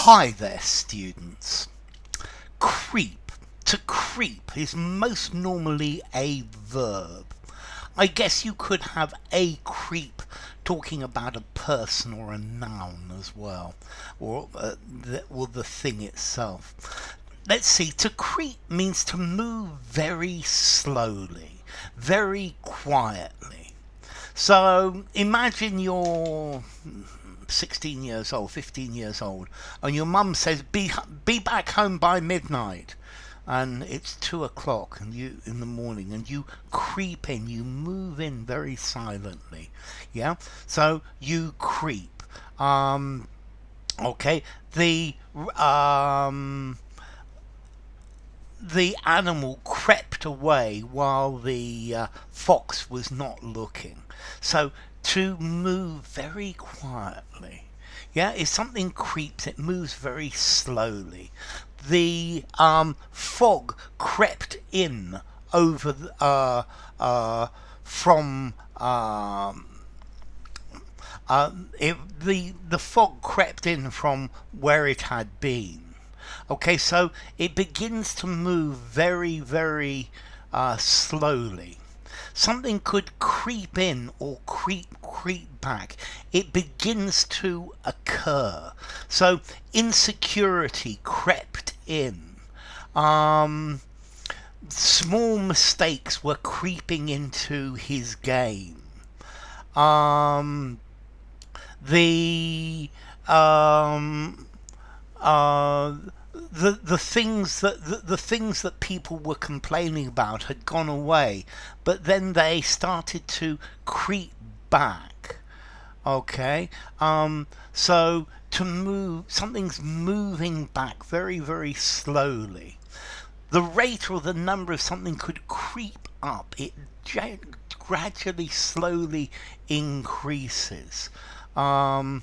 Hi there, students. Creep. To creep is most normally a verb. I guess you could have a creep talking about a person or a noun as well, or the thing itself. Let's see, to creep means to move very slowly, very quietly. So imagine you're 16 years old, 15 years old, and your mum says, be back home by midnight. And it's 2 o'clock and you in the morning, and you creep in, you move in very silently. Yeah? So you creep. Okay. The animal crept away while the fox was not looking. So to move very quietly. Yeah, if something creeps, it moves very slowly. The fog crept in over from the fog crept in from where it had been. Okay, so it begins to move very, very slowly. Something could creep in or creep back. It begins to occur. So insecurity crept in. Small mistakes were creeping into his game. The the things that people were complaining about had gone away, but then they started to creep back. Okay, so to move, something's moving back very, very slowly. The rate or the number of something could creep up. It gradually, slowly increases. The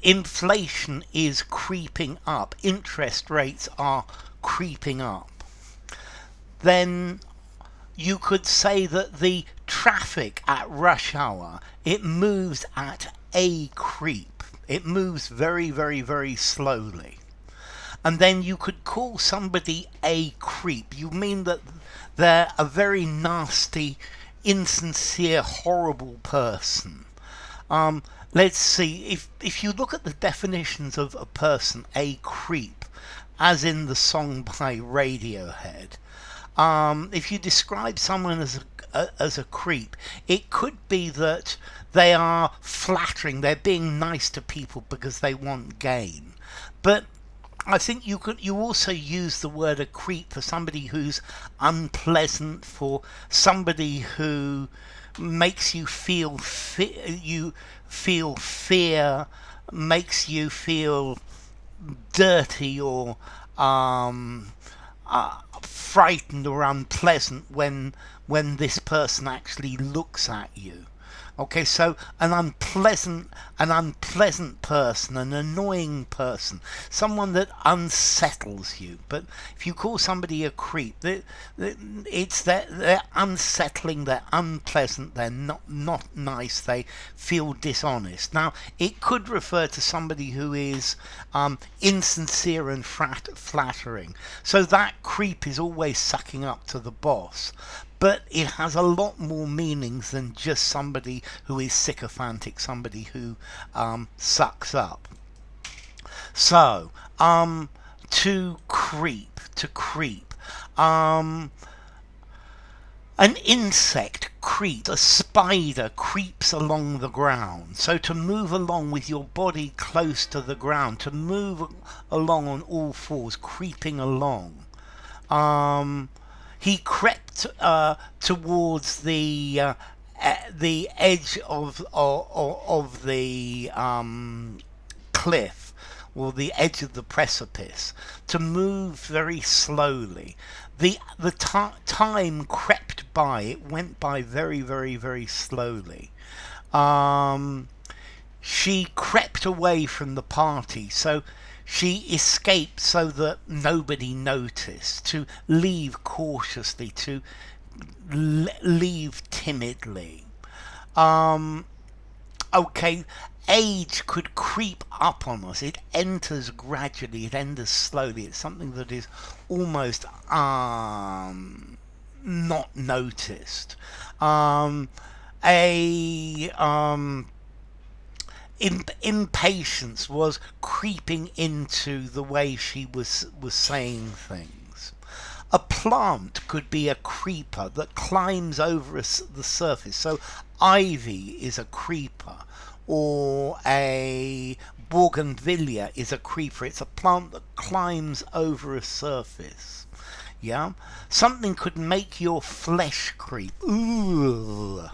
inflation is creeping up. Interest rates are creeping up. Then you could say that the traffic at rush hour, it moves at a creep. It moves very, very, very slowly. And then you could call somebody a creep. You mean that they're a very nasty, insincere, horrible person. Let's see, if you look at the definitions of a person, a creep, as in the song by Radiohead, if you describe someone as a creep, it could be that they are flattering, they're being nice to people because they want gain. But I think you also use the word a creep for somebody who's unpleasant, for somebody who makes you feel fear, makes you feel dirty or frightened or unpleasant when this person actually looks at you. Okay, so an unpleasant person, an annoying person, someone that unsettles you. But if you call somebody a creep, it's that they're unsettling, they're unpleasant, they're not nice, they feel dishonest. Now, it could refer to somebody who is insincere and flattering. So that creep is always sucking up to the boss. But it has a lot more meanings than just somebody who is sycophantic, somebody who sucks up. So, to creep. An insect creeps, a spider creeps along the ground. So to move along with your body close to the ground, to move along on all fours, creeping along. He crept towards the edge of the cliff, or the edge of the precipice, to move very slowly. The time crept by. It went by very, very, very slowly. She crept away from the party, so she escaped so that nobody noticed, to leave cautiously, to leave timidly. Okay, age could creep up on us. It enters gradually, it enters slowly. It's something that is almost not noticed. Um, a impatience was creeping into the way she was saying things. A plant could be a creeper that climbs over the surface. So ivy is a creeper, or a bougainvillea is a creeper. It's a plant that climbs over a surface. Yeah, something could make your flesh creep. Ooh.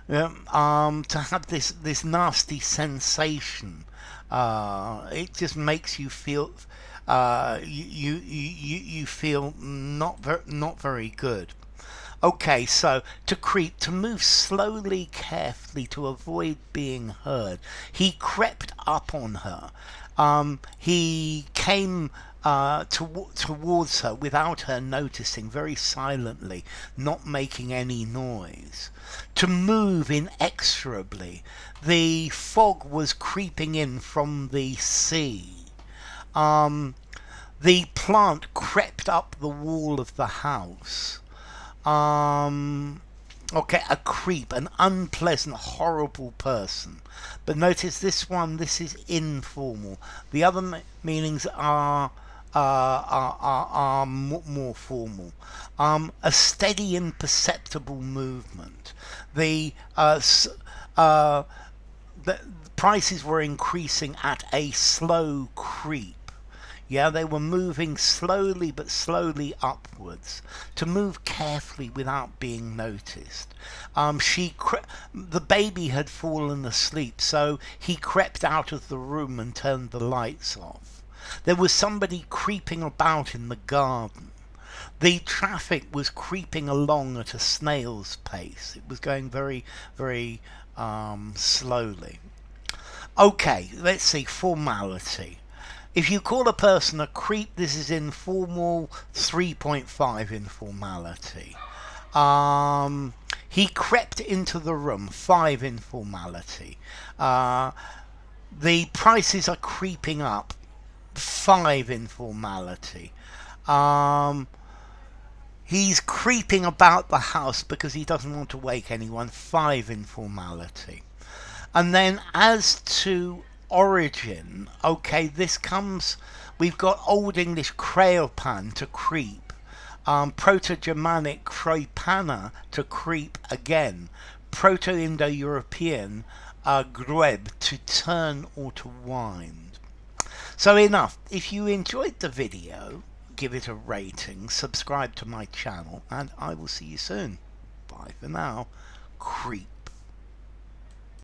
To have this nasty sensation. It just makes you feel you feel not very good. Okay, so to creep, to move slowly, carefully, to avoid being heard. He crept up on her. He came towards her without her noticing, very silently, not making any noise. To move inexorably. The fog was creeping in from the sea. The plant crept up the wall of the house. Okay, a creep, an unpleasant, horrible person. But notice this is informal. The other meanings are more formal. A steady, imperceptible movement. The prices were increasing at a slow creep. Yeah, they were moving slowly but slowly upwards. To move carefully without being noticed. The baby had fallen asleep, so he crept out of the room and turned the lights off. There was somebody creeping about in the garden. The traffic was creeping along at a snail's pace. It was going very, very slowly. Okay, let's see, formality. If you call a person a creep, this is informal, 3.5 informality. He crept into the room, 5 informality. The prices are creeping up, 5 informality. He's creeping about the house because he doesn't want to wake anyone, 5 informality. And then as to origin, okay, we've got Old English creopan, to creep, Proto-Germanic creepana, to creep again, Proto-Indo-European greb, to turn or to wind. So enough. If you enjoyed the video, give it a rating, subscribe to my channel, and I will see you soon. Bye for now. Creep.